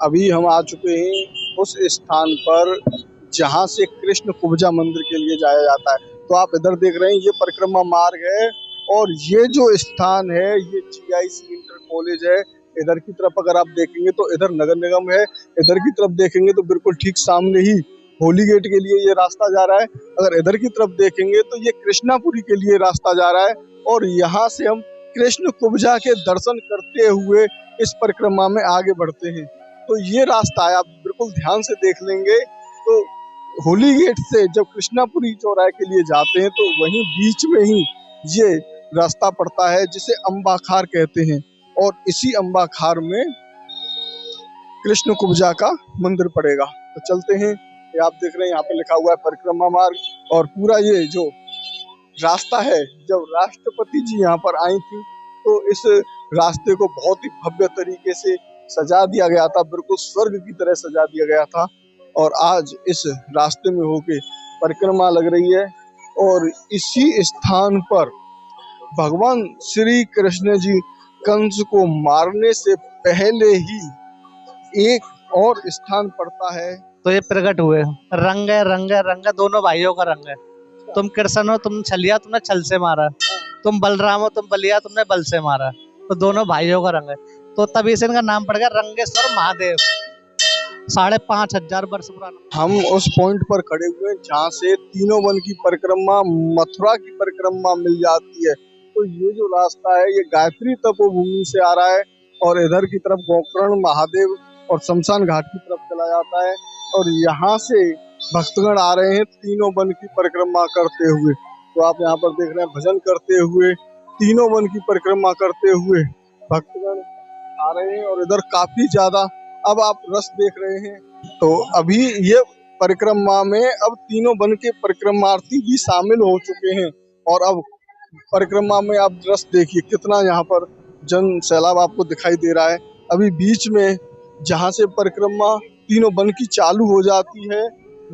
अभी हम आ चुके हैं उस स्थान पर जहां से कृष्ण कुब्जा मंदिर के लिए जाया जाता है। तो आप इधर देख रहे हैं, ये परिक्रमा मार्ग है और ये जो स्थान है ये GIC इंटर कॉलेज है। इधर की तरफ अगर आप देखेंगे तो इधर नगर निगम है, इधर की तरफ देखेंगे तो बिल्कुल ठीक सामने ही होली गेट के लिए ये रास्ता जा रहा है। अगर इधर की तरफ देखेंगे तो ये कृष्णापुरी के लिए रास्ता जा रहा है और यहाँ से हम कृष्ण कुब्जा के दर्शन करते हुए इस परिक्रमा में आगे बढ़ते हैं। तो ये रास्ता है, आप बिल्कुल ध्यान से देख लेंगे तो होली गेट से जब कृष्णापुरी चौराहे के लिए जाते हैं तो वहीं बीच में ही ये रास्ता पड़ता है जिसे अंबाखार कहते हैं और इसी अंबाखार में कृष्ण कुब्जा का मंदिर पड़ेगा। तो चलते हैं, ये आप देख रहे हैं यहाँ पे लिखा हुआ है परिक्रमा मार्ग और पूरा ये जो रास्ता है, जब राष्ट्रपति जी यहाँ पर आई थी तो इस रास्ते को बहुत ही भव्य तरीके से सजा दिया गया था, बिल्कुल स्वर्ग की तरह सजा दिया गया था। और आज इस रास्ते में होके परिक्रमा लग रही है और इसी स्थान पर भगवान श्री कृष्ण जी कंस को मारने से पहले ही एक और स्थान पड़ता है। तो ये प्रकट हुए रंग है, रंग है, रंग है, दोनों भाइयों का रंग है। तुम कृष्ण हो, तुम छलिया, तुमने छल से मारा। तुम बलराम हो, तुम बलिया, तुमने बल से मारा। तो दोनों भाइयों का रंग है, तो तभी से इनका नाम पड़ गया रंगेश्वर महादेव। 5,500 वर्ष पुराना। हम उस पॉइंट पर खड़े हुए हैं जहाँ से तीनों वन की परिक्रमा, मथुरा की परिक्रमा मिल जाती है। तो ये जो रास्ता है ये गायत्री तपोभूमि से आ रहा है और इधर की तरफ गोकर्ण महादेव और शमशान घाट की तरफ चला जाता है और यहाँ से भक्तगण आ रहे हैं तीनों वन की परिक्रमा करते हुए। तो आप यहाँ पर देख रहे हैं भजन करते हुए, तीनों वन की परिक्रमा करते हुए भक्तगण आ रहे हैं और इधर काफी ज्यादा अब आप रस देख रहे हैं। तो अभी ये परिक्रमा में अब तीनों वन के परिक्रमार्थी भी शामिल हो चुके हैं और अब परिक्रमा में आप रस देखिए कितना यहाँ पर जन सैलाब आपको दिखाई दे रहा है। अभी बीच में जहाँ से परिक्रमा तीनों वन की चालू हो जाती है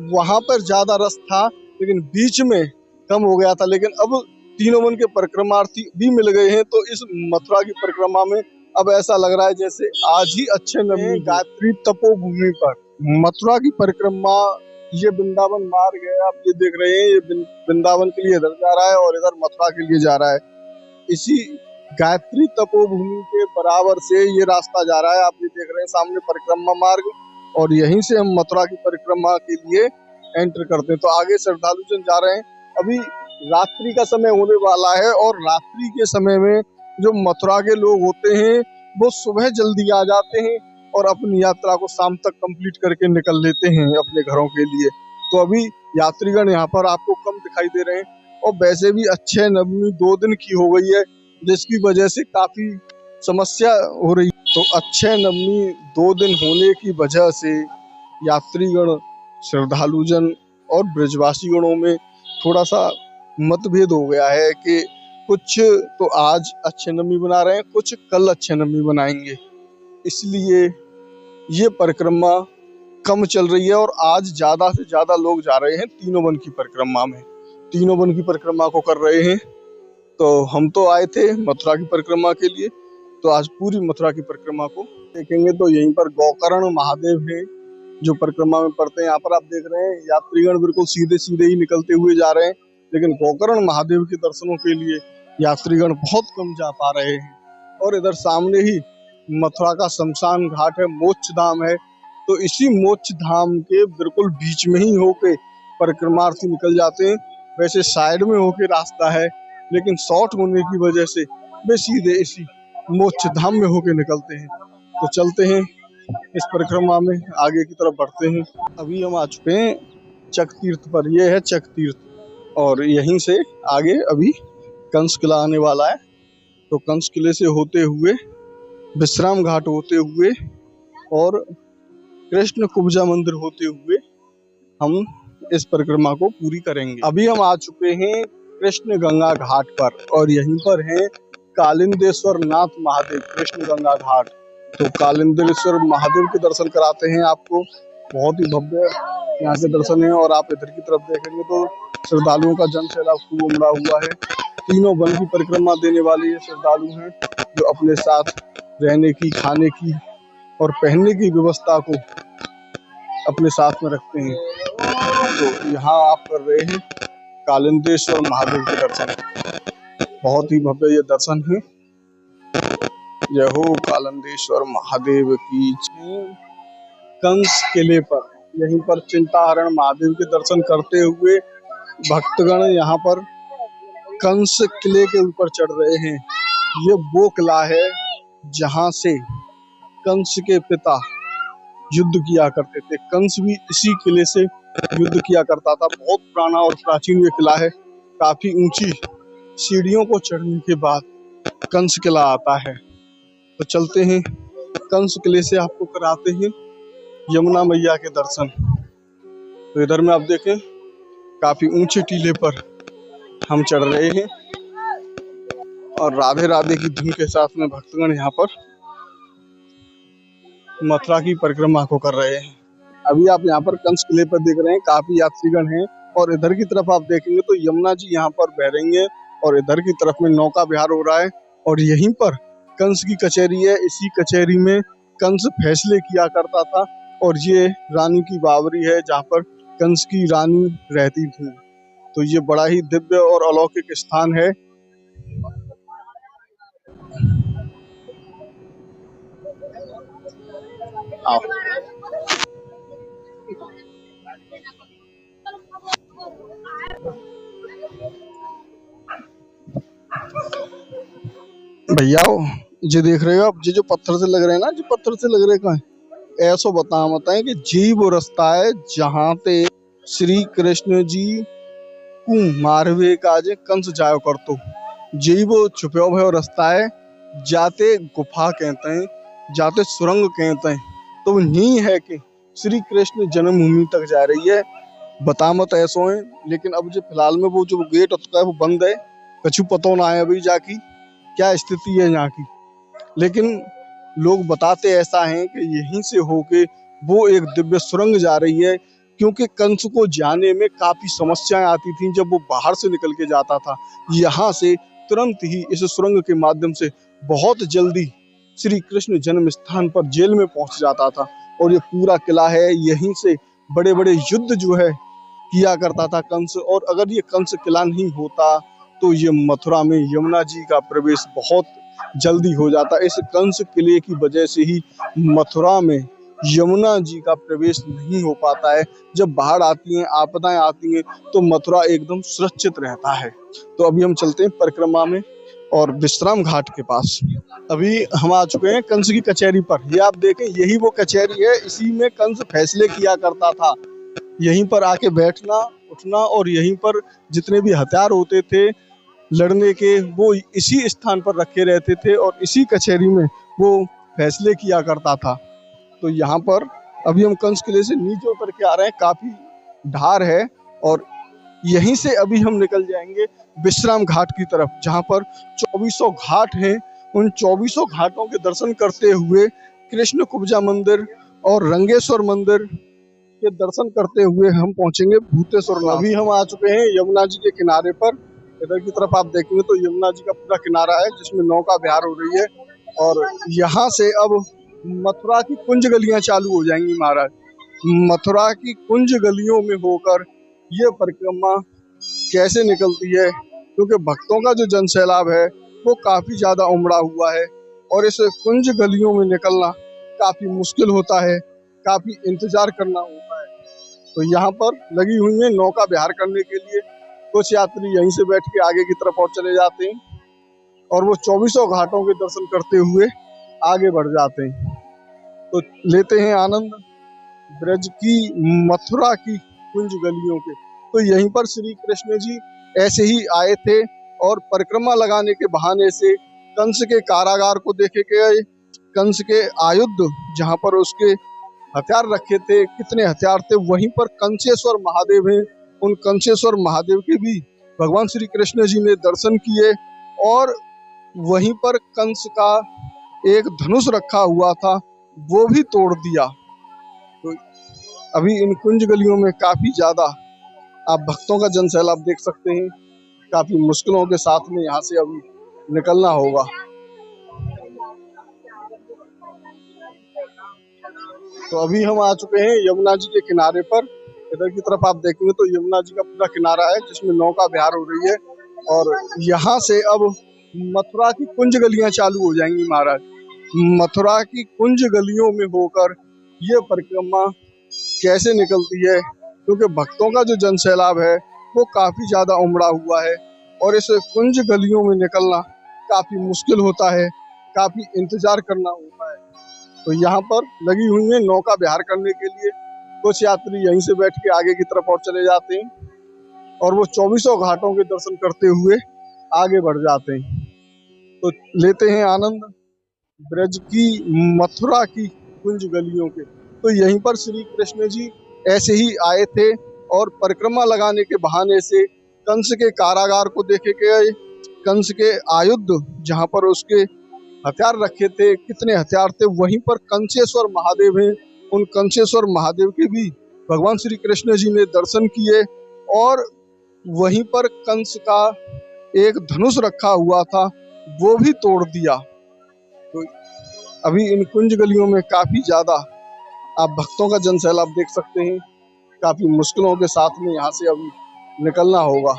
वहां पर ज्यादा रस था, लेकिन बीच में कम हो गया था। लेकिन अब तीनों वन के परिक्रमार्थी भी मिल गए हैं तो इस मथुरा की परिक्रमा में अब ऐसा लग रहा है जैसे आज ही अच्छे नवमी गायत्री तपोभूमि पर मथुरा की परिक्रमा। ये वृंदावन मार्ग है, आप ये देख रहे हैं, ये वृंदावन के लिए इधर जा रहा है और इधर मथुरा के लिए जा रहा है। इसी गायत्री तपोभूमि के बराबर से ये रास्ता जा रहा है, आप ये देख रहे हैं सामने परिक्रमा मार्ग और यहीं से हम मथुरा की परिक्रमा के लिए एंटर करते हैं। तो आगे श्रद्धालु जन जा रहे हैं। अभी रात्रि का समय होने वाला है और रात्रि के समय में जो मथुरा के लोग होते हैं वो सुबह जल्दी आ जाते हैं और अपनी यात्रा को शाम तक कंप्लीट करके निकल लेते हैं अपने घरों के लिए। तो अभी यात्रीगण यहाँ पर आपको कम दिखाई दे रहे हैं और वैसे भी अक्षय नवमी 2 दिन की हो गई है जिसकी वजह से काफी समस्या हो रही। तो अक्षय नवमी 2 दिन होने की वजह से यात्रीगण, श्रद्धालुजन और ब्रजवासी गणों में थोड़ा सा मतभेद हो गया है कि कुछ तो आज अक्षय नवमी बना रहे हैं, कुछ कल अक्षय नवमी बनाएंगे, इसलिए ये परिक्रमा कम चल रही है और आज ज्यादा से ज्यादा लोग जा रहे हैं तीनों वन की परिक्रमा में, तीनों वन की परिक्रमा को कर रहे हैं। तो हम तो आए थे मथुरा की परिक्रमा के लिए, तो आज पूरी मथुरा की परिक्रमा को देखेंगे। तो यहीं पर गोकर्ण महादेव है जो परिक्रमा में पड़ते हैं। यहाँ पर आप देख रहे हैं यात्रीगण बिल्कुल सीधे सीधे ही निकलते हुए जा रहे हैं, लेकिन गोकर्ण महादेव के दर्शनों के लिए यात्रीगण बहुत कम जा पा रहे हैं। और इधर सामने ही मथुरा का शमशान घाट है, मोक्ष धाम है। तो इसी मोक्ष धाम के बिल्कुल बीच में ही होके परिक्रमार्थी निकल जाते हैं। वैसे साइड में होके रास्ता है, लेकिन शॉर्ट होने की वजह से वे सीधे इसी मोक्ष धाम में होके निकलते हैं। तो चलते हैं इस परिक्रमा में आगे की तरफ बढ़ते हैं। अभी हम आ चुके हैं चक तीर्थ पर, यह है चक तीर्थ और यहीं से आगे अभी कंस किला आने वाला है। तो कंस किले से होते हुए विश्राम घाट होते हुए और कृष्ण कुब्जा मंदिर होते हुए हम इस परिक्रमा को पूरी करेंगे। अभी हम आ चुके हैं कृष्ण गंगा घाट पर और यहीं पर है कालिंदेश्वर नाथ महादेव कृष्ण गंगा घाट। तो कालिंदेश्वर महादेव के दर्शन कराते हैं आपको, बहुत ही भव्य यहाँ के दर्शन है। और आप इधर की तरफ देखेंगे तो श्रद्धालुओं का जन सैलाब खूब उमड़ा हुआ है। तीनों वन की परिक्रमा देने वाले ये श्रद्धालु हैं जो अपने साथ रहने की, खाने की और पहनने की व्यवस्था को अपने साथ में रखते हैं। तो यहाँ आप कर रहे हैं कालिंदेश्वर महादेव के दर्शन। बहुत ही भव्य ये दर्शन है। जय हो कालिंदेश्वर महादेव की जय। कंस किले पर, यहीं पर चिंताहरण महादेव के दर्शन करते हुए भक्तगण यहाँ पर कंस किले के ऊपर चढ़ रहे हैं। ये वो किला है जहाँ से कंस के पिता युद्ध किया करते थे। कंस भी इसी किले से युद्ध किया करता था। बहुत पुराना और प्राचीन ये किला है। काफी ऊंची सीढ़ियों को चढ़ने के बाद कंस किला आता है। तो चलते हैं कंस किले से, आपको कराते हैं यमुना मैया के दर्शन। तो इधर में आप देखें काफी ऊंचे टीले पर हम चढ़ रहे हैं और राधे राधे की धुन के साथ में भक्तगण यहाँ पर मथुरा की परिक्रमा को कर रहे हैं। अभी आप यहाँ पर कंस किले पर देख रहे हैं काफी यात्रीगण हैं और इधर की तरफ आप देखेंगे तो यमुना जी यहाँ पर बह रही हैं और इधर की तरफ में नौका विहार हो रहा है और यहीं पर कंस की कचहरी है। इसी कचहरी में कंस फैसले किया करता था और ये रानी की बावरी है जहाँ पर कंस की रानी रहती थी। तो ये बड़ा ही दिव्य और अलौकिक स्थान है। आओ। भैया जो देख रहे हो आप, जो पत्थर से लग रहे हैं ना, जो पत्थर से लग रहे कहाँ ऐसो बताएं कि जी वो रास्ता है जहाँ पे श्री कृष्ण जी को मारवे काजे कंस जायो करतो। जी वो छुपो भयो रास्ता है, जाते गुफा कहते हैं, जाते सुरंग कहते हैं। तो वो नहीं है कि श्री कृष्ण जन्मभूमि तक जा रही है। बता मत ऐसो है, लेकिन अब जो फिलहाल में वो जो गेट होता है वो बंद है। कछु पतो ना है अभी जाकी क्या स्थिति है यहाँ की। लेकिन लोग बताते ऐसा हैं कि यहीं से होके वो एक दिव्य सुरंग जा रही है, क्योंकि कंस को जाने में काफी समस्याएं आती थीं जब वो बाहर से निकल के जाता था। यहाँ से तुरंत ही इस सुरंग के माध्यम से बहुत जल्दी श्री कृष्ण जन्म स्थान पर जेल में पहुंच जाता था। और ये पूरा किला है, यहीं से बड़े बड़े युद्ध जो है किया करता था कंस। और अगर ये कंस किला नहीं होता तो ये मथुरा में यमुना जी का प्रवेश बहुत जल्दी हो जाता। इस कंस किले की वजह से ही मथुरा में यमुना जी का प्रवेश नहीं हो पाता है। जब बाढ़ आती हैं, आपदाएं आती हैं, तो मथुरा एकदम सुरक्षित रहता है। तो अभी हम चलते हैं परिक्रमा में और विश्राम घाट के पास। अभी हम आ चुके हैं कंस की कचहरी पर। ये आप देखें, यही वो कचहरी है, इसी में कंस फैसले किया करता था। यहीं पर आके बैठना उठना और यहीं पर जितने भी हथियार होते थे लड़ने के, वो इसी स्थान पर रखे रहते थे और इसी कचहरी में वो फैसले किया करता था। तो यहाँ पर अभी हम कंस किले से नीचे उतर के आ रहे हैं। काफी ढार है और यहीं से अभी हम निकल जाएंगे विश्राम घाट की तरफ, जहाँ पर 2400 घाट हैं। उन 2400 घाटों के दर्शन करते हुए कृष्ण कुब्जा मंदिर और रंगेश्वर मंदिर के दर्शन करते हुए हम पहुंचेंगे भूतेश्वर। अभी हम आ चुके हैं यमुना जी के किनारे पर। इधर की तरफ आप देखेंगे तो यमुना जी का पूरा किनारा है जिसमें नौका विहार हो रही है और यहाँ से अब मथुरा की कुंज गलियां चालू हो जाएंगी महाराज। मथुरा की कुंज गलियों में होकर ये परिक्रमा कैसे निकलती है, क्योंकि भक्तों का जो जनसैलाब है वो काफी ज्यादा उमड़ा हुआ है और इस कुंज गलियों में निकलना काफी मुश्किल होता है, काफी इंतजार करना होता है। तो यहाँ पर लगी हुई है नौका विहार करने के लिए। कुछ यात्री यहीं से बैठ के आगे की तरफ और चले जाते हैं और वो 2400 घाटों के दर्शन करते हुए आगे बढ़ जाते हैं। तो लेते हैं आनंद ब्रज की, मथुरा की कुंज गलियों के। तो यहीं पर श्री कृष्ण जी ऐसे ही आए थे और परिक्रमा लगाने के बहाने से कंस के कारागार को देखे गए। कंस के आयुध जहाँ पर उसके हथियार रखे थे, कितने हथियार थे, वहीं पर कंसेश्वर महादेव हैं। उन कंसेश्वर महादेव के भी भगवान श्री कृष्ण जी ने दर्शन किए और वहीं पर कंस का एक धनुष रखा हुआ था वो भी तोड़ दिया। तो अभी इन कुंज गलियों में काफी ज्यादा आप भक्तों का जनसैलाब देख सकते हैं। काफी मुश्किलों के साथ में यहाँ से अभी निकलना होगा। तो अभी हम आ चुके हैं यमुना जी के किनारे पर। इधर की तरफ आप देखेंगे तो यमुना जी का पूरा किनारा है जिसमें नौका विहार हो रही है। और यहाँ से अब मथुरा की कुंज गलियां चालू हो जाएंगी महाराज। मथुरा की कुंज गलियों में होकर ये परिक्रमा कैसे निकलती है, क्योंकि भक्तों का जो जनसैलाब है वो काफी ज्यादा उमड़ा हुआ है और इस कुंज गलियों में निकलना काफी मुश्किल होता है, काफी इंतजार करना होता है। तो यहाँ पर लगी हुई है नौका विहार करने के लिए। कुछ यात्री यहीं से बैठ के आगे की तरफ और चले जाते हैं और वो 24 घाटों के दर्शन करते हुए आगे बढ़ जाते हैं। तो लेते हैं आनंद ब्रज की, मथुरा की कुंज गलियों के। तो यहीं पर श्री कृष्ण जी ऐसे ही आए थे और परिक्रमा लगाने के बहाने से कंस के कारागार को देखे गए। कंस के आयुध जहाँ पर उसके हथियार रखे थे, कितने हथियार थे, वहीं पर कंसेश्वर महादेव हैं। उन कंसेश्वर महादेव के भी भगवान श्री कृष्ण जी ने दर्शन किए और वहीं पर कंस का एक धनुष रखा हुआ था वो भी तोड़ दिया। तो अभी इन कुंज गलियों में काफी ज्यादा आप भक्तों का जनसैलाब देख सकते हैं। काफी मुश्किलों के साथ में यहाँ से अभी निकलना होगा।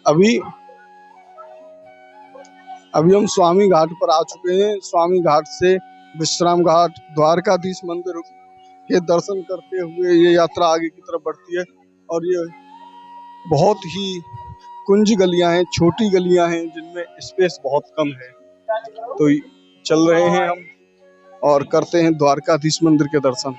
अभी हम स्वामी घाट पर आ चुके हैं। स्वामी घाट से विश्राम घाट, द्वारकाधीश मंदिर के दर्शन करते हुए ये यात्रा आगे की तरफ बढ़ती है। और ये बहुत ही कुंज गलियां हैं, छोटी गलियां हैं जिनमें स्पेस बहुत कम है। तो चल रहे हैं हम और करते हैं द्वारकाधीश मंदिर के दर्शन।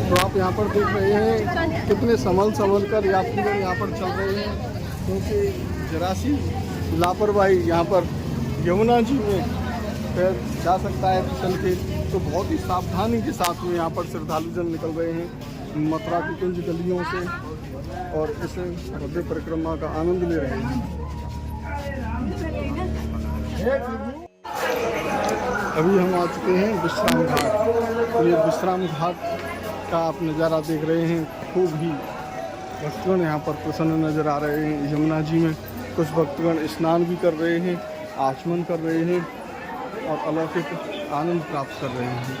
तो आप यहाँ पर देख रहे हैं कितने संभल कर यात्रीगण यहाँ पर चल रहे हैं, क्योंकि जरा सी लापरवाही यहाँ पर यमुना जी में पैर जा सकता है फिसल के। तो बहुत ही सावधानी के साथ में यहाँ पर श्रद्धालु जन निकल रहे हैं मथुरा की कुंज गलियों से और इस भव्य परिक्रमा का आनंद ले रहे हैं। अभी हम आ चुके हैं विश्राम घाट। तो ये विश्राम घाट का आप नज़ारा देख रहे हैं। खूब ही भक्तगण यहाँ पर प्रसन्न नजर आ रहे हैं यमुना जी में। कुछ भक्तगण स्नान भी कर रहे हैं, आचमन कर रहे हैं और अलौकिक आनंद प्राप्त कर रहे हैं।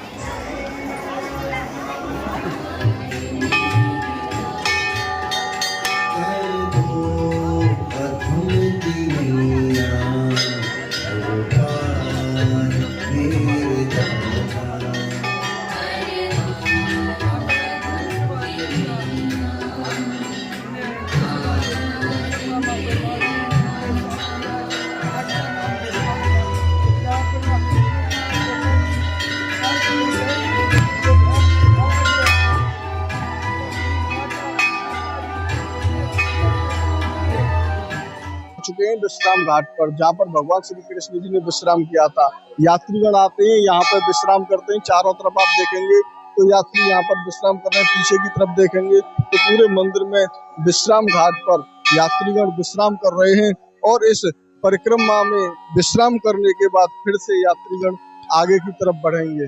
चुके हैं विश्राम घाट पर, जहाँ पर भगवान श्री कृष्ण जी ने विश्राम किया था। यात्रीगण आते हैं यहाँ पर विश्राम करते हैं। चारों तरफ आप देखेंगे तो यात्री यहाँ पर विश्राम कर रहे हैं। पीछे की तरफ देखेंगे तो पूरे मंदिर में विश्राम घाट पर यात्रीगण विश्राम कर रहे हैं और इस परिक्रमा में विश्राम करने के बाद फिर से यात्रीगण आगे की तरफ बढ़ेंगे।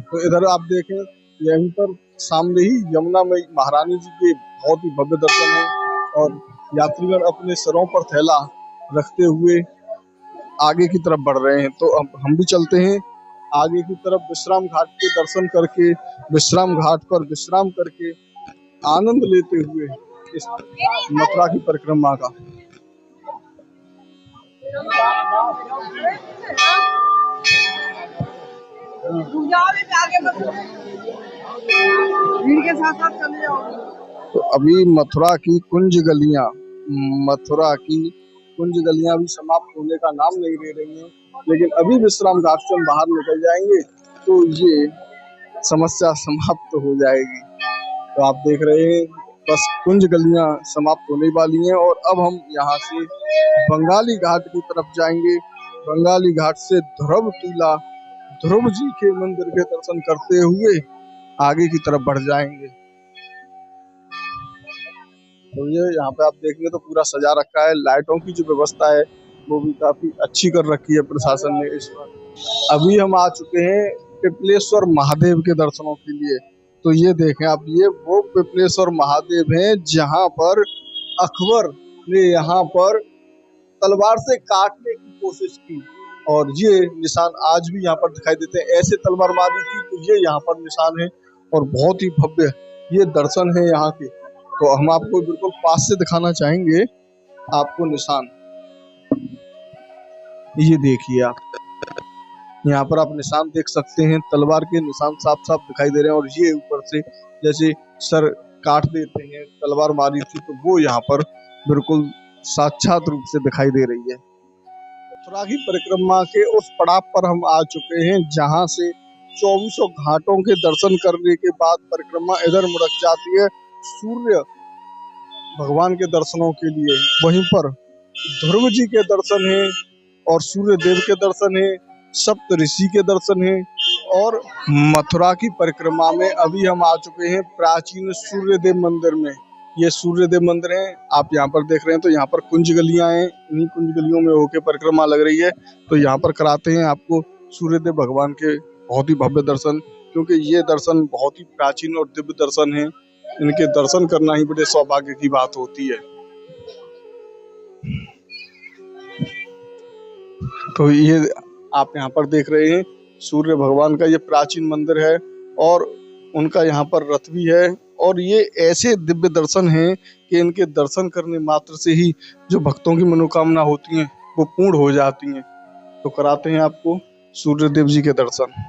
तो इधर आप देखें, यहीं पर सामने ही यमुना में महारानी जी के बहुत ही भव्य दर्शन है और यात्रीगण अपने सरों पर थैला रखते हुए आगे की तरफ बढ़ रहे हैं। तो अब हम भी चलते हैं आगे की तरफ, विश्राम घाट के दर्शन करके, विश्राम घाट पर विश्राम करके आनंद लेते हुए इस मथुरा की परिक्रमा का। तो अभी मथुरा की कुंज गलियां, भी समाप्त होने का नाम नहीं ले रही हैं, लेकिन अभी विश्राम घाट से हम बाहर निकल जाएंगे तो ये समस्या समाप्त हो जाएगी। तो आप देख रहे हैं बस कुंज गलियां समाप्त होने वाली हैं और अब हम यहाँ से बंगाली घाट की तरफ जाएंगे। बंगाली घाट से ध्रुव टीला, ध्रुव जी के मंदिर के दर्शन करते हुए आगे की तरफ बढ़ जाएंगे। तो ये यहाँ पे आप देखेंगे तो पूरा सजा रखा है। लाइटों की जो व्यवस्था है वो भी काफी अच्छी कर रखी है प्रशासन ने इस बार। अभी हम आ चुके हैं पिपलेश्वर महादेव के दर्शनों के लिए। तो ये देखें आप, ये वो पिपलेश्वर महादेव हैं जहां पर अकबर ने यहाँ पर तलवार से काटने की कोशिश की, और ये निशान आज भी यहाँ पर दिखाई देते हैं। ऐसे तलवार मारी थी तो ये यहाँ पर निशान है, और बहुत ही भव्य ये दर्शन है यहाँ के। तो हम आपको बिल्कुल पास से दिखाना चाहेंगे आपको निशान। ये देखिए आप, यहाँ पर आप निशान देख सकते हैं, तलवार के निशान साफ साफ दिखाई दे रहे हैं। और ये ऊपर से जैसे सर काट देते हैं, तलवार मारी थी तो वो यहाँ पर बिल्कुल साक्षात रूप से दिखाई दे रही है। मथुरा की परिक्रमा के उस पड़ाव पर हम आ चुके हैं जहाँ से 2400 घाटों के दर्शन करने के बाद परिक्रमा इधर मुड़क जाती है सूर्य भगवान के दर्शनों के लिए। वहीं पर ध्रुव जी के दर्शन है, और सूर्य देव के दर्शन है, सप्त ऋषि के दर्शन है। और मथुरा की परिक्रमा में अभी हम आ चुके हैं प्राचीन सूर्य देव मंदिर में। ये सूर्य देव मंदिर है, आप यहाँ पर देख रहे हैं। तो यहाँ पर कुंज गलियां हैं, इन्हीं कुंज गलियों में होके परिक्रमा लग रही है। तो यहाँ पर कराते हैं आपको सूर्य देव भगवान के बहुत ही भव्य दर्शन, क्योंकि ये दर्शन बहुत ही प्राचीन और दिव्य दर्शन है। इनके दर्शन करना ही बड़े सौभाग्य की बात होती है। तो ये आप यहाँ पर देख रहे हैं सूर्य भगवान का ये प्राचीन मंदिर है, और उनका यहाँ पर रथ भी है। और ये ऐसे दिव्य दर्शन हैं कि इनके दर्शन करने मात्र से ही जो भक्तों की मनोकामना होती हैं वो पूर्ण हो जाती हैं। तो कराते हैं आपको सूर्य देव जी के दर्शन।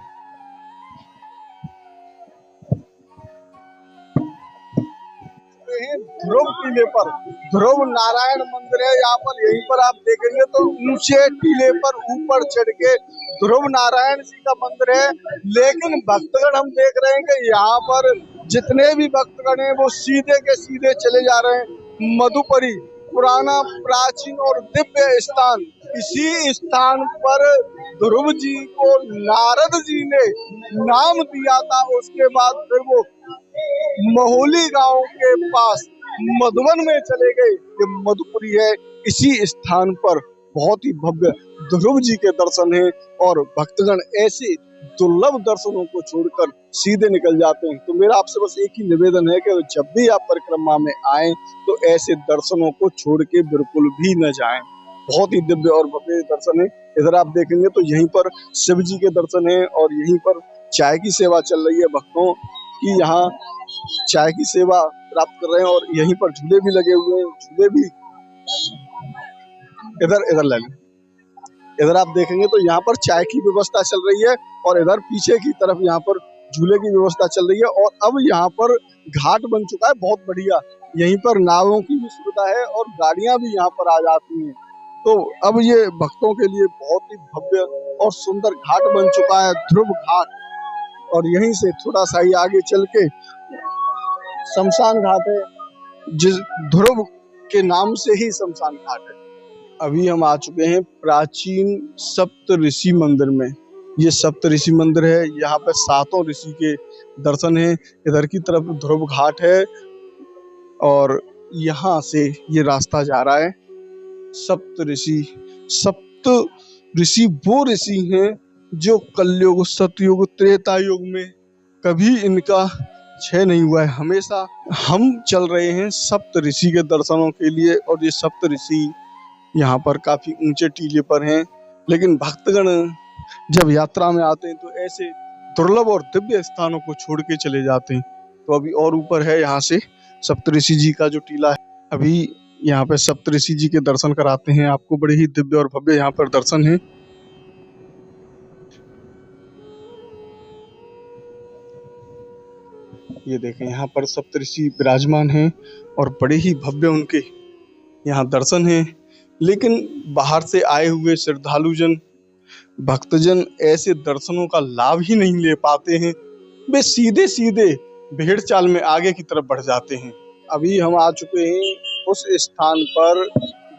ध्रुव टीले पर ध्रुव नारायण मंदिर है यहाँ पर। यहीं पर आप देखेंगे तो ऊंचे टीले पर ऊपर चढ़ के ध्रुव नारायण जी का मंदिर है। लेकिन भक्तगण हम देख रहे हैं कि यहाँ पर जितने भी भक्तगण हैं वो सीधे के सीधे चले जा रहे हैं मधुपुरी, पुराना प्राचीन और दिव्य स्थान। इसी स्थान पर ध्रुव जी को नारद जी ने नाम दिया था। उसके बाद फिर वो महोली गांव के पास मधुबन में चले गए। ये मधुपुरी है, इसी स्थान पर बहुत ही भव्य ध्रुव जी के दर्शन है। और भक्तगण ऐसे दुर्लभ दर्शनों को छोड़कर सीधे निकल जाते हैं। तो मेरा आपसे बस एक ही निवेदन है कि जब भी आप परिक्रमा में आए तो ऐसे दर्शनों को छोड़ के बिल्कुल भी न जाएं। बहुत ही दिव्य और भव्य दर्शन है। इधर आप देखेंगे तो यहीं पर शिव जी के दर्शन है, और यहीं पर चाय की सेवा चल रही है भक्तों की। यहाँ चाय की सेवा प्राप्त कर रहे हैं, और यहीं पर झूले भी लगे हुए हैं। झूले भी इधर ले लें। इधर आप देखेंगे तो यहाँ पर चाय की व्यवस्था चल रही है, और इधर पीछे की तरफ यहाँ पर झूले की व्यवस्था चल रही है। और अब यहाँ पर घाट बन चुका है बहुत बढ़िया। यहीं पर नावों की भी सुविधा है, और गाड़ियां भी यहाँ पर आ जाती हैं। तो अब ये भक्तों के लिए बहुत ही भव्य और सुंदर घाट बन चुका है, ध्रुव घाट। और यहीं से थोड़ा सा ही आगे चल के शमशान घाट है, जिस ध्रुव के नाम से ही शमशान घाट है। अभी हम आ चुके हैं प्राचीन सप्त ऋषि मंदिर में। ये सप्त ऋषि मंदिर है, यहाँ पे 7 ऋषि के दर्शन है। इधर की तरफ ध्रुव घाट है, और यहाँ से ये रास्ता जा रहा है सप्त ऋषि। सप्त ऋषि वो ऋषि हैं जो कलयुग, सतयुग, त्रेता युग में कभी इनका क्षय नहीं हुआ है। हमेशा हम चल रहे हैं सप्त ऋषि के दर्शनों के लिए, और ये सप्त ऋषि यहाँ पर काफी ऊंचे टीले पर हैं। लेकिन भक्तगण जब यात्रा में आते हैं तो ऐसे दुर्लभ और दिव्य स्थानों को छोड़ के चले जाते हैं। तो अभी और ऊपर है यहाँ से सप्तऋषि जी का जो टीला है। अभी यहाँ पे सप्तऋषि जी के दर्शन कराते हैं आपको। बड़े ही दिव्य और भव्य यहाँ पर दर्शन है। ये देखें, यहाँ पर सप्तऋषि विराजमान हैं, और बड़े ही भव्य उनके यहाँ दर्शन हैं। लेकिन बाहर से आए हुए श्रद्धालुजन, भक्तजन ऐसे दर्शनों का लाभ ही नहीं ले पाते हैं। वे सीधे सीधे भेड़ चाल में आगे की तरफ बढ़ जाते हैं। अभी हम आ चुके हैं उस स्थान पर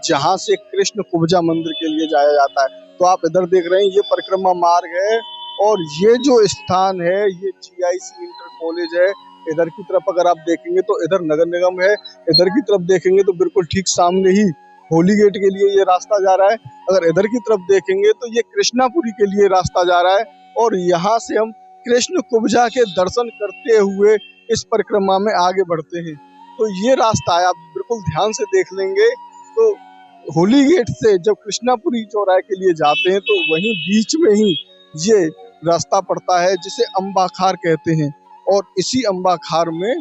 जहाँ से कृष्ण कुब्जा मंदिर के लिए जाया जाता है। तो आप इधर देख रहे हैं ये परिक्रमा मार्ग है, और ये जो स्थान है ये GIC इंटर कॉलेज है। इधर की तरफ अगर आप देखेंगे तो इधर नगर निगम है। इधर की तरफ देखेंगे तो बिल्कुल ठीक सामने ही होली गेट के लिए ये रास्ता जा रहा है। अगर इधर की तरफ देखेंगे तो ये कृष्णापुरी के लिए रास्ता जा रहा है और यहाँ से हम कृष्ण कुब्जा के दर्शन करते हुए इस परिक्रमा में आगे बढ़ते हैं। तो ये रास्ता है, आप बिल्कुल ध्यान से देख लेंगे तो होली गेट से जब कृष्णापुरी चौराहे के लिए जाते हैं तो वहीं बीच में ही ये रास्ता पड़ता है जिसे अंबाखार कहते हैं और इसी अंबाखार में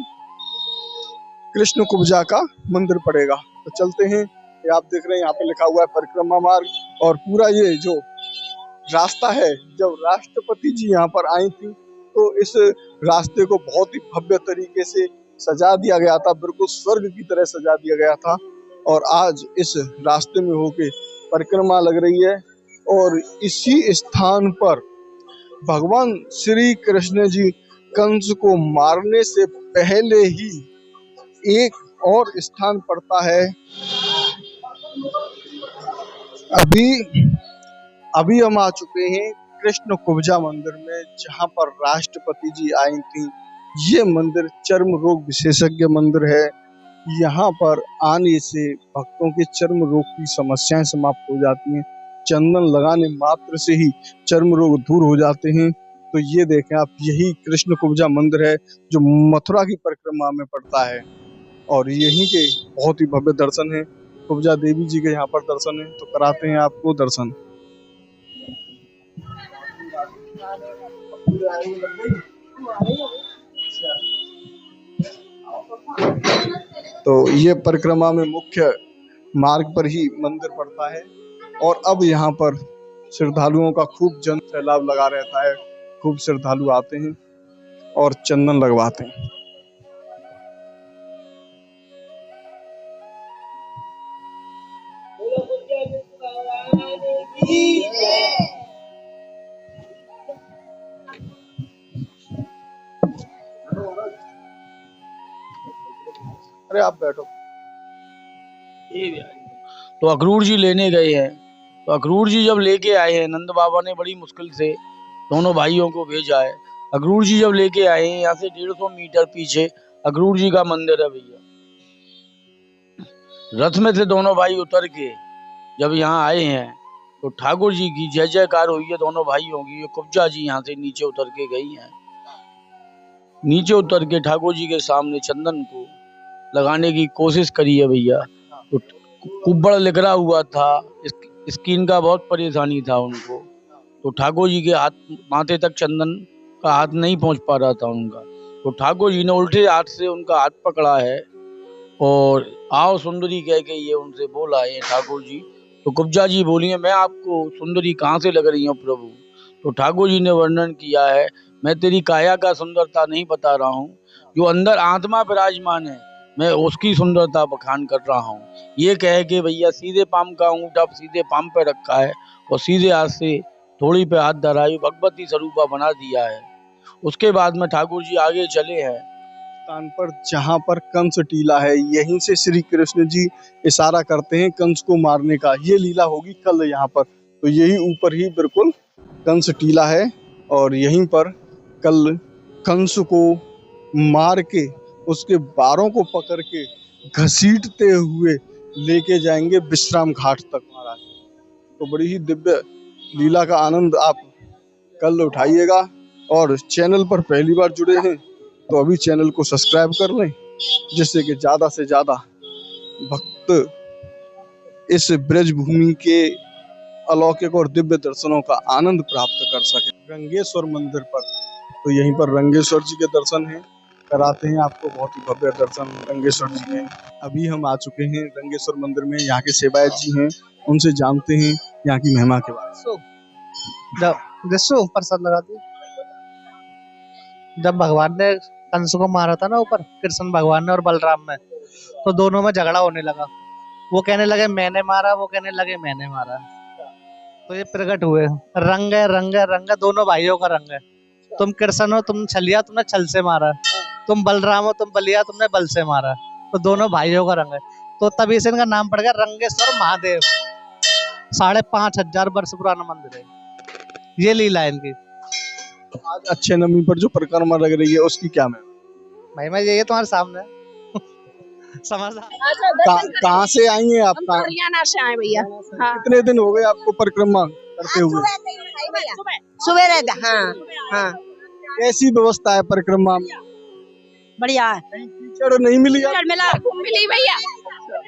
कृष्ण कुब्जा का मंदिर पड़ेगा। तो चलते हैं, ये आप देख रहे हैं यहाँ पे लिखा हुआ है परिक्रमा मार्ग और पूरा ये जो रास्ता है, जब राष्ट्रपति जी यहाँ पर आई थी तो इस रास्ते को बहुत ही भव्य तरीके से सजा दिया गया था, बिल्कुल स्वर्ग की तरह सजा दिया गया था और आज इस रास्ते में होके परिक्रमा लग रही है और इसी स्थान पर भगवान श्री कृष्ण जी कंस को मारने से पहले ही एक और स्थान पड़ता है। अभी हम आ चुके हैं कृष्ण कुब्जा मंदिर में, जहां पर राष्ट्रपति जी आई थी। ये मंदिर चर्म रोग विशेषज्ञ मंदिर है। यहाँ पर आने से भक्तों के चर्म रोग की समस्याएं समाप्त हो जाती हैं। चंदन लगाने मात्र से ही चर्म रोग दूर हो जाते हैं। तो ये देखें आप, यही कृष्ण कुब्जा मंदिर है जो मथुरा की परिक्रमा में पड़ता है और यहीं के बहुत ही भव्य दर्शन है। कुब्जा देवी जी के यहाँ पर दर्शन है, तो कराते हैं आपको दर्शन। तो ये परिक्रमा में मुख्य मार्ग पर ही मंदिर पड़ता है और अब यहाँ पर श्रद्धालुओं का खूब जन सैलाब लगा रहता है। खूब श्रद्धालु आते हैं और चंदन लगवाते हैं। अरे आप बैठो। तो अखरूर जी लेने गए हैं। तो अखरूर जी जब लेके आए हैं, नंद बाबा ने बड़ी मुश्किल से दोनों भाइयों को भेजा है। अखरूर जी जब लेके आए हैं, यहाँ से 150 मीटर पीछे अखरूर जी का मंदिर है भैया। रथ में से दोनों भाई उतर के जब यहाँ आए हैं तो ठाकुर जी की जय जयकार हुई है दोनों भाइयों की। ये कुब्जा जी यहाँ से नीचे उतर के गई हैं। नीचे उतर के ठाकुर जी के सामने चंदन को लगाने की कोशिश करी है भैया। तो कुब्बड़ लिखरा हुआ था, स्किन का बहुत परेशानी था उनको। तो ठाकुर जी के हाथ माथे तक चंदन का हाथ नहीं पहुंच पा रहा था उनका। तो ठाकुर जी ने उल्टे हाथ से उनका हाथ पकड़ा है और आओ सुंदरी कह के ये उनसे बोला है ठाकुर जी। तो कुब्जा जी बोली है, मैं आपको सुंदरी कहाँ से लग रही हूँ प्रभु? तो ठाकुर जी ने वर्णन किया है, मैं तेरी काया का सुंदरता नहीं बता रहा हूँ, जो अंदर आत्मा विराजमान है मैं उसकी सुंदरता बखान कर रहा हूँ। ये कह के भैया सीधे पाम का अंगूठा सीधे पाम पे रखा है और सीधे हाथ से थोड़ी पे हाथ धराई, भगवती स्वरूपा बना दिया है। उसके बाद में ठाकुर जी आगे चले हैं स्थान पर जहाँ पर कंस टीला है, यहीं से श्री कृष्ण जी इशारा करते हैं कंस को मारने का। ये लीला होगी कल यहाँ पर। तो यही ऊपर ही बिल्कुल कंस टीला है और यहीं पर कल कंस को मार के उसके बारों को पकड़ के घसीटते हुए लेके जाएंगे विश्राम घाट तक महाराज। तो बड़ी ही दिव्य लीला का आनंद आप कल उठाइएगा। और चैनल पर पहली बार जुड़े हैं तो अभी चैनल को सब्सक्राइब कर लें, जिससे कि ज्यादा से ज्यादा भक्त इस ब्रज भूमि के अलौकिक और दिव्य दर्शनों का आनंद प्राप्त कर सके। रंगेश्वर मंदिर पर, तो यहीं पर रंगेश्वर जी के दर्शन हैं, कराते हैं आपको बहुत ही भव्य दर्शन रंगेश्वर जी के। अभी हम आ चुके हैं रंगेश्वर मंदिर में, यहाँ के सेवायत जी हैं, उनसे जानते हैं यहाँ की महिमा के बारे में। प्रसाद लगा दी। जब भगवान ने कंस को मारा था ना ऊपर, कृष्ण भगवान ने और बलराम में, तो दोनों में झगड़ा होने लगा। वो कहने लगे मैंने मारा, वो कहने लगे मैंने मारा। तो ये प्रकट हुए, रंग है रंग है रंग है, दोनों भाइयों का रंग है। तुम कृष्ण हो, तुम छलिया, तुमने छल से मारा। तुम बलराम हो, तुम बलिया, तुमने बल से मारा। तो दोनों भाइयों का रंग है। तो तभी से इनका नाम पड़ गया रंगेश्वर महादेव। 5,500 वर्ष पुराना मंदिर है। ये लीला है इनकी। आज अच्छे नमी पर जो परिक्रमा लग रही है उसकी क्या महिमा? महिमा यही है तुम्हारे सामने। समझ आ- कहाँ से आई हैं आप? हम तो हरियाणा से आए भैया। हाँ। कितने दिन हो गए आपको परिक्रमा करते हुए? सुबह रहता। हाँ हाँ कैसी व्यवस्था है परिक्रमा में? बढ़िया है। कहीं कीचड़ नहीं मिली आपको? कीचड़ मिला मिली भैया,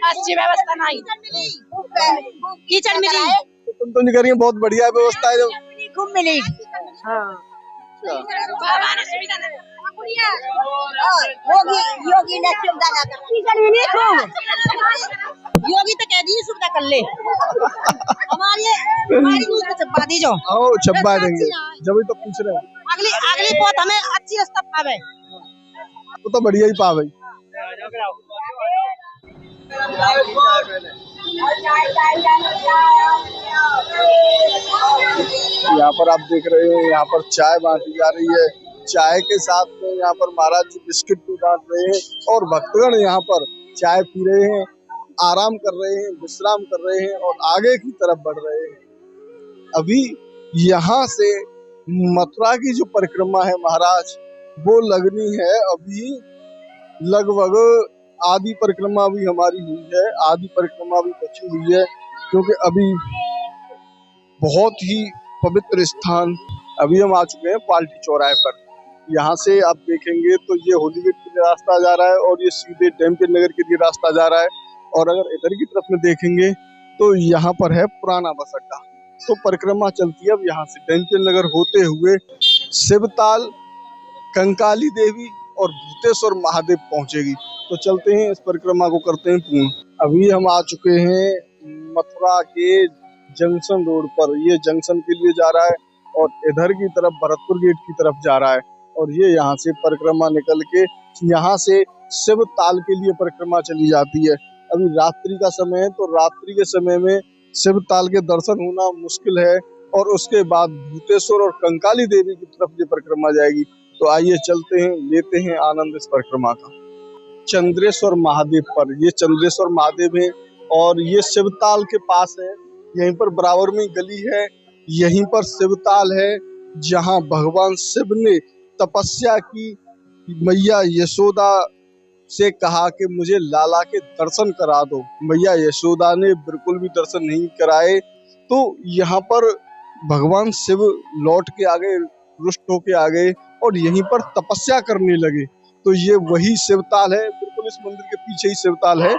अच्छी व्यवस्था नहीं, कीचड़ मिली तो तुम तो नहीं करिए, बहुत बढ़िया व्यवस्था है जो। खूब मिली। हाँ बाबा ने सुविधा योगी योगी ने सुविधा ना कर, कीचड़ मिली खूब। योगी तो कह दी सुविधा कर ले। हमारी दूध में छपा दी जो। आओ छब्बा देंगे, जब तो पूछ रहे हैं। अगली अगली पोत हमें अच्छी रास्ता पावे। तो बढ़िया ही पा भाई। यहाँ पर आप देख रहे हैं, यहाँ पर चाय बांटी जा रही है। चाय के साथ में यहाँ पर महाराज जी बिस्किट भी बांट रहे हैं और भक्तगण यहाँ पर चाय पी रहे हैं, आराम कर रहे हैं, विश्राम कर रहे हैं और आगे की तरफ बढ़ रहे हैं। अभी यहाँ से मथुरा की जो परिक्रमा है महाराज, वो लगनी है। अभी लगभग आधी परिक्रमा भी हमारी हुई है, आधी परिक्रमा भी बची हुई है, क्योंकि अभी बहुत ही पवित्र स्थान अभी हम आ चुके हैं पालटी चौराहे पर। यहाँ से आप देखेंगे तो ये होली गेट के लिए रास्ता जा रहा है और ये सीधे डैमचंद नगर के लिए रास्ता जा रहा है। और अगर इधर की तरफ में देखेंगे तो यहाँ पर है पुराना बस अड्डा। तो परिक्रमा चलती है अब यहाँ से डैमचंद नगर होते हुए शिवताल, कंकाली देवी और भूतेश्वर महादेव पहुंचेगी। तो चलते हैं, इस परिक्रमा को करते हैं पूर्ण। अभी हम आ चुके हैं मथुरा के जंक्शन रोड पर। ये जंक्शन के लिए जा रहा है और इधर की तरफ भरतपुर गेट की तरफ जा रहा है। और ये यहाँ से परिक्रमा निकल के यहाँ से शिव ताल के लिए परिक्रमा चली जाती है। अभी रात्रि का समय है, तो रात्रि के समय में शिव ताल के दर्शन होना मुश्किल है और उसके बाद भूतेश्वर और कंकाली देवी की तरफ ये परिक्रमा जाएगी। तो आइए चलते हैं, लेते हैं आनंद इस परिक्रमा का। चंद्रेश्वर महादेव पर, ये चंद्रेश्वर महादेव है और ये शिवताल के पास है। यहीं पर बराबर में गली है, यहीं पर शिवताल है जहां भगवान शिव ने तपस्या की। मैया यशोदा से कहा कि मुझे लाला के दर्शन करा दो। मैया यशोदा ने बिल्कुल भी दर्शन नहीं कराए, तो यहाँ पर भगवान शिव लौट के आ गए, रुष्ट होके आ गए और यहीं पर तपस्या करने लगे। तो ये वही शिवताल है, बिल्कुल इस मंदिर के पीछे ही शिवताल है।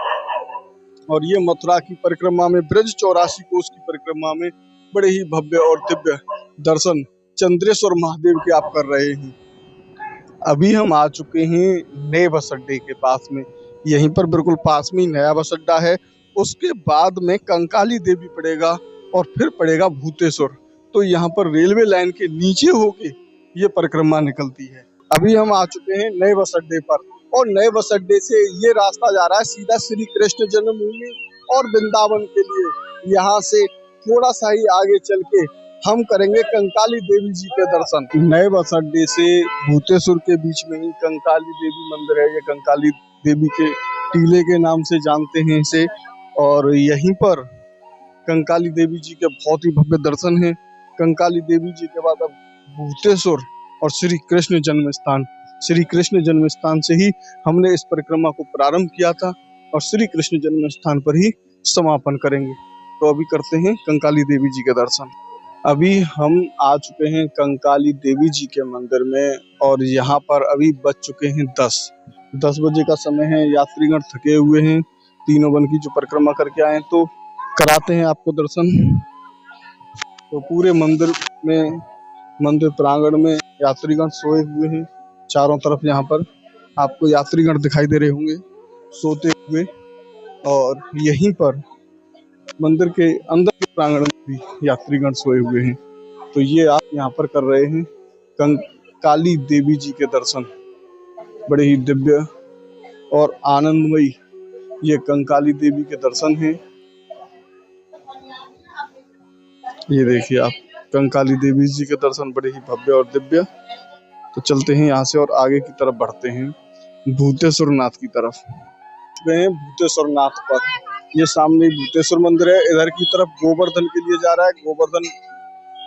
और ये मथुरा की परिक्रमा में, ब्रज 84 कोस की परिक्रमा में बड़े ही भव्य और दिव्य दर्शन चंद्रेश्वर महादेव के आप कर रहे हैं। अभी हम आ चुके हैं नए बस अड्डे के पास में। यहीं पर बिल्कुल पास में ही नया बस अड्डा है। उसके बाद में कंकाली देवी पड़ेगा और फिर पड़ेगा भूतेश्वर। तो यहाँ पर रेलवे लाइन के नीचे होके ये परिक्रमा निकलती है। अभी हम आ चुके हैं नए बस अड्डे पर और नए बस अड्डे से ये रास्ता जा रहा है सीधा श्री कृष्ण जन्मभूमि और वृंदावन के लिए। यहाँ से थोड़ा सा ही आगे चल के हम करेंगे कंकाली देवी जी के दर्शन। नए बस अड्डे से भूतेश्वर के बीच में ही कंकाली देवी मंदिर है। ये कंकाली देवी के टीले के नाम से जानते हैं इसे। और यहीं पर कंकाली देवी जी के बहुत ही भव्य दर्शन हैं। कंकाली देवी जी के बाद अब भूतेश्वर और श्री कृष्ण जन्म स्थान। श्री कृष्ण जन्म स्थान से ही हमने इस परिक्रमा को प्रारंभ किया था और श्री कृष्ण जन्म स्थान पर ही समापन करेंगे। तो अभी करते हैं कंकाली देवी जी के दर्शन। अभी हम आ चुके हैं कंकाली देवी जी के मंदिर में और यहाँ पर अभी बज चुके हैं 10 बजे का समय है। यात्रीगण थके हुए हैं, तीनों वन की जो परिक्रमा करके आए हैं, तो कराते हैं आपको दर्शन। तो पूरे मंदिर में, मंदिर प्रांगण में यात्रीगण सोए हुए हैं। चारों तरफ यहाँ पर आपको यात्रीगण दिखाई दे रहे होंगे सोते हुए। और यहीं पर मंदिर के अंदर के प्रांगण में भी यात्रीगण सोए हुए हैं। तो ये आप यहाँ पर कर रहे हैं कंकाली देवी जी के दर्शन। बड़े ही दिव्य और आनंदमयी ये कंकाली देवी के दर्शन हैं। ये देखिए आप, कंकाली देवी जी के दर्शन बड़े ही भव्य और दिव्य। तो चलते हैं यहाँ से और आगे की तरफ बढ़ते हैं भूतेश्वर नाथ की तरफ। गए भूतेश्वर नाथ पर, ये सामने भूतेश्वर मंदिर है। इधर की तरफ गोवर्धन के लिए जा रहा है, गोवर्धन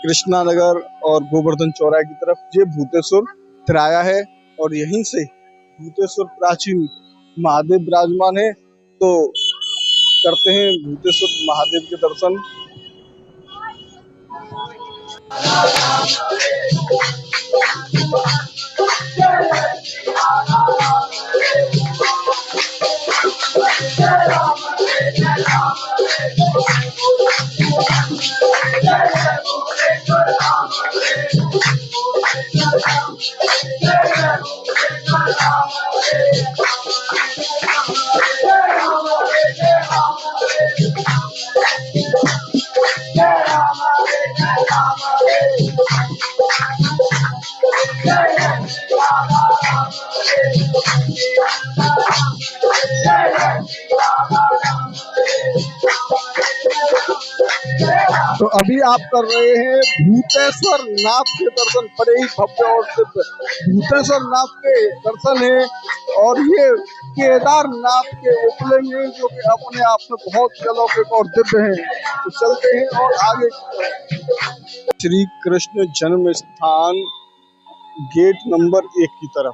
कृष्णा नगर और गोवर्धन चौराहे की तरफ ये भूतेश्वर तिराया है। और यहीं से भूतेश्वर प्राचीन महादेव विराजमान है। तो करते हैं भूतेश्वर महादेव के दर्शन। तो अभी आप कर रहे हैं भूतेश्वर नाथ के दर्शन। बड़े ही भव्य और दिव्य भूतेश्वर नाथ के दर्शन है, और ये केदारनाथ के उपलिंग हैं जो कि अपने आप में बहुत ही अलौकिक और दिव्य हैं। तो चलते हैं और आगे श्री कृष्ण जन्म स्थान गेट नंबर 1 की तरफ।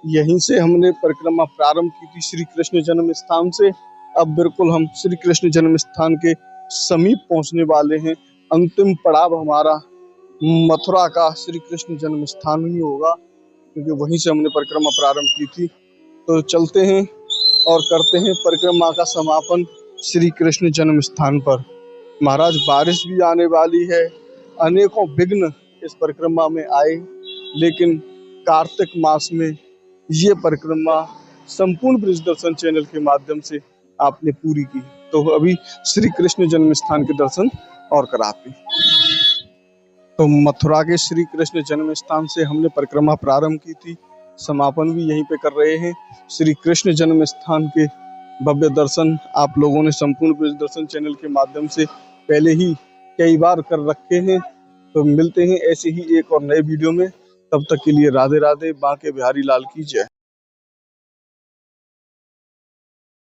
यहीं से हमने परिक्रमा प्रारंभ की थी श्री कृष्ण जन्म स्थान से। अब बिल्कुल हम श्री कृष्ण जन्म स्थान के समीप पहुंचने वाले हैं। अंतिम पड़ाव हमारा मथुरा का श्री कृष्ण जन्म स्थान ही होगा, क्योंकि वहीं से हमने परिक्रमा प्रारंभ की थी। तो चलते हैं और करते हैं परिक्रमा का समापन श्री कृष्ण जन्म स्थान पर। महाराज बारिश भी आने वाली है, अनेकों विघ्न इस परिक्रमा में आए, लेकिन कार्तिक मास में ये परिक्रमा संपूर्ण ब्रिज दर्शन चैनल के माध्यम से आपने पूरी की। तो अभी श्री कृष्ण जन्म स्थान के दर्शन और कराते हैं। तो मथुरा के श्री कृष्ण जन्म स्थान से हमने परिक्रमा प्रारंभ की थी, समापन भी यहीं पे कर रहे हैं। श्री कृष्ण जन्म स्थान के भव्य दर्शन आप लोगों ने संपूर्ण ब्रिज दर्शन चैनल के माध्यम से पहले ही कई बार कर रखे हैं। तो मिलते हैं ऐसे ही एक और नए वीडियो में। तब तक के लिए राधे राधे। बांके बिहारी लाल की जय।